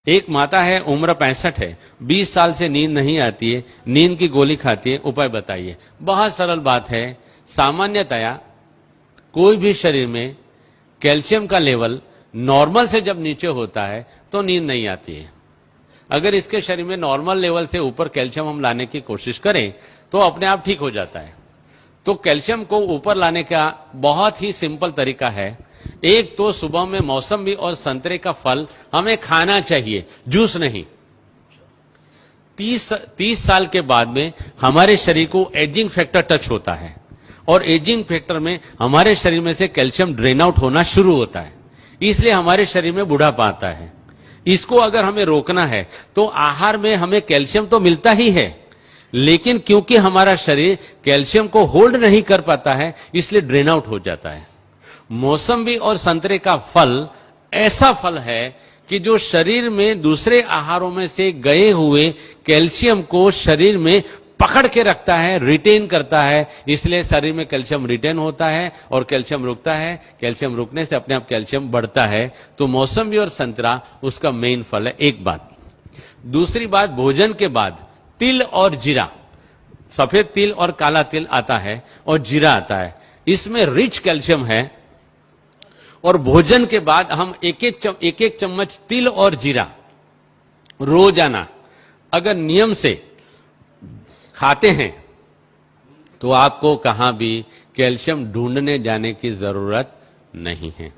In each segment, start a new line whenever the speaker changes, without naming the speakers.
एक माता है, उम्र 65 है, 20 साल से नींद नहीं आती है, नींद की गोली खाती है, उपाय बताइए। बहुत सरल बात है। सामान्यतया कोई भी शरीर में कैल्शियम का लेवल नॉर्मल से जब नीचे होता है तो नींद नहीं आती है। अगर इसके शरीर में नॉर्मल लेवल से ऊपर कैल्शियम हम लाने की कोशिश करें तो अपने आप ठीक हो जाता है। तो कैल्शियम को ऊपर लाने का बहुत ही सिंपल तरीका है। एक तो सुबह में मौसम्बी और संतरे का फल हमें खाना चाहिए, जूस नहीं। 30 साल के बाद में हमारे शरीर को एजिंग फैक्टर टच होता है और एजिंग फैक्टर में हमारे शरीर में से कैल्शियम ड्रेन आउट होना शुरू होता है, इसलिए हमारे शरीर में बुढ़ापा आता है। इसको अगर हमें रोकना है तो आहार में हमें कैल्शियम तो मिलता ही है, लेकिन क्योंकि हमारा शरीर कैल्शियम को होल्ड नहीं कर पाता है इसलिए ड्रेन आउट हो जाता है। मौसम्बी और संतरे का फल ऐसा फल है कि जो शरीर में दूसरे आहारों में से गए हुए कैल्शियम को शरीर में पकड़ के रखता है, रिटेन करता है, इसलिए शरीर में कैल्शियम रिटेन होता है और कैल्शियम रुकता है। कैल्शियम रुकने से अपने आप कैल्शियम बढ़ता है। तो मौसम्बी और संतरा उसका मेन फल है। एक बात। दूसरी बात, भोजन के बाद तिल और जीरा, सफेद तिल और काला तिल आता है और जीरा आता है, इसमें रिच कैल्शियम है। और भोजन के बाद हम एक एक चम्मच तिल और जीरा रोजाना अगर नियम से खाते हैं तो आपको कहां भी कैल्शियम ढूंढने जाने की जरूरत नहीं है।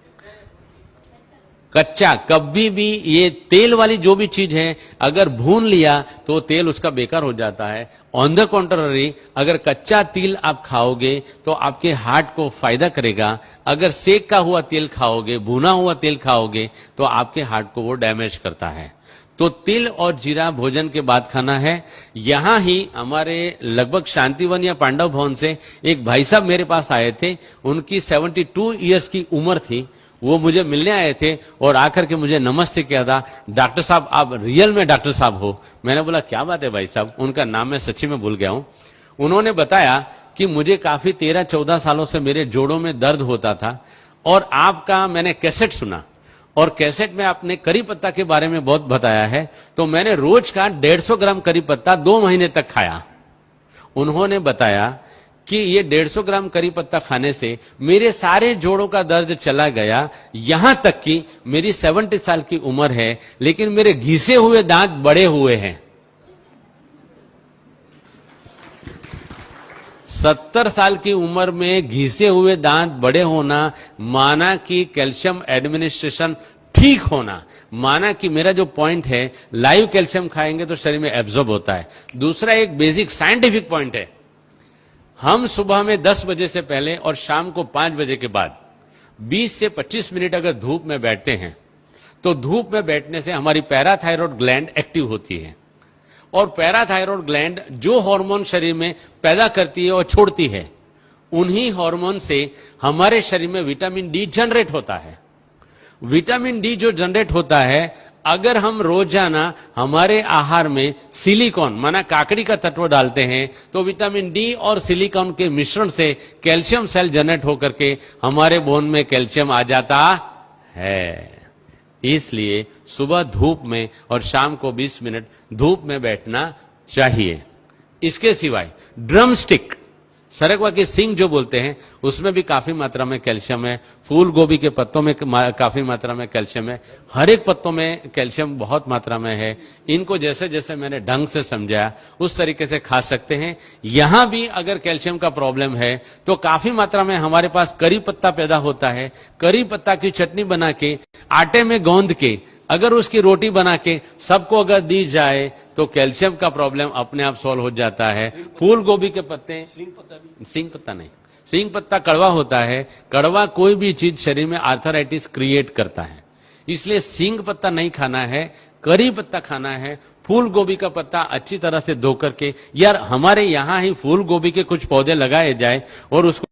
कच्चा कभी भी ये तेल वाली जो भी चीज है अगर भून लिया तो तेल उसका बेकार हो जाता है। ऑन द कॉन्ट्ररी, अगर कच्चा तिल आप खाओगे तो आपके हार्ट को फायदा करेगा। अगर सेका हुआ तेल खाओगे, भुना हुआ तेल खाओगे तो आपके हार्ट को वो डैमेज करता है। तो तिल और जीरा भोजन के बाद खाना है। यहां ही हमारे लगभग शांतिवन या पांडव भवन से एक भाई साहब मेरे पास आए थे, उनकी 72 ईयर्स की उम्र थी। वो मुझे मिलने आए थे और आकर के मुझे नमस्ते किया था, डॉक्टर साहब आप रियल में डॉक्टर साहब हो। मैंने बोला क्या बात है भाई साहब, उनका नाम मैं सच्ची में भूल गया हूं। उन्होंने बताया कि मुझे काफी 13-14 सालों से मेरे जोड़ों में दर्द होता था और आपका मैंने कैसेट सुना और कैसेट में आपने करी पत्ता के बारे में बहुत बताया है, तो मैंने रोज का 150 ग्राम करी पत्ता 2 महीने तक खाया। उन्होंने बताया कि ये 150 ग्राम करी पत्ता खाने से मेरे सारे जोड़ों का दर्द चला गया। यहां तक कि मेरी 70 साल की उम्र है लेकिन मेरे घिसे हुए दांत बड़े हुए हैं। 70 साल की उम्र में घिसे हुए दांत बड़े होना माना कि कैल्शियम एडमिनिस्ट्रेशन ठीक होना, माना कि मेरा जो पॉइंट है लाइव कैल्शियम खाएंगे तो शरीर में एब्जॉर्ब होता है। दूसरा एक बेसिक साइंटिफिक पॉइंट है, हम सुबह में 10 बजे से पहले और शाम को 5 बजे के बाद 20 से 25 मिनट अगर धूप में बैठते हैं तो धूप में बैठने से हमारी पैराथायरॉयड ग्लैंड एक्टिव होती है और पैराथायरॉयड ग्लैंड जो हार्मोन शरीर में पैदा करती है और छोड़ती है, उन्हीं हार्मोन से हमारे शरीर में विटामिन डी जनरेट होता है। विटामिन डी जो जनरेट होता है, अगर हम रोजाना हमारे आहार में सिलिकॉन माना काकड़ी का तत्व डालते हैं तो विटामिन डी और सिलिकॉन के मिश्रण से कैल्शियम सेल जनरेट होकर के हमारे बोन में कैल्शियम आ जाता है। इसलिए सुबह धूप में और शाम को 20 मिनट धूप में बैठना चाहिए। इसके सिवाय ड्रम स्टिक, सरगवा की सिंग जो बोलते हैं, उसमें भी काफी मात्रा में कैल्शियम है। फूल गोभी के पत्तों में काफी मात्रा में कैल्शियम है। हर एक पत्तों में कैल्शियम बहुत मात्रा में है। इनको जैसे जैसे मैंने ढंग से समझाया उस तरीके से खा सकते हैं। यहां भी अगर कैल्शियम का प्रॉब्लम है तो काफी मात्रा में हमारे पास करी पत्ता पैदा होता है। करी पत्ता की चटनी बना के आटे में गौंद के अगर उसकी रोटी बना के सबको अगर दी जाए तो कैल्शियम का प्रॉब्लम अपने आप सॉल्व हो जाता है। फूल गोभी के पत्ते, सिंग पत्ता नहीं, सिंग पत्ता कड़वा होता है। कड़वा कोई भी चीज शरीर में आर्थराइटिस क्रिएट करता है, इसलिए सिंग पत्ता नहीं खाना है, करी पत्ता खाना है। फूल गोभी का पत्ता अच्छी तरह से धो करके, यार हमारे यहां ही फूल गोभी के कुछ पौधे लगाए जाए और उसको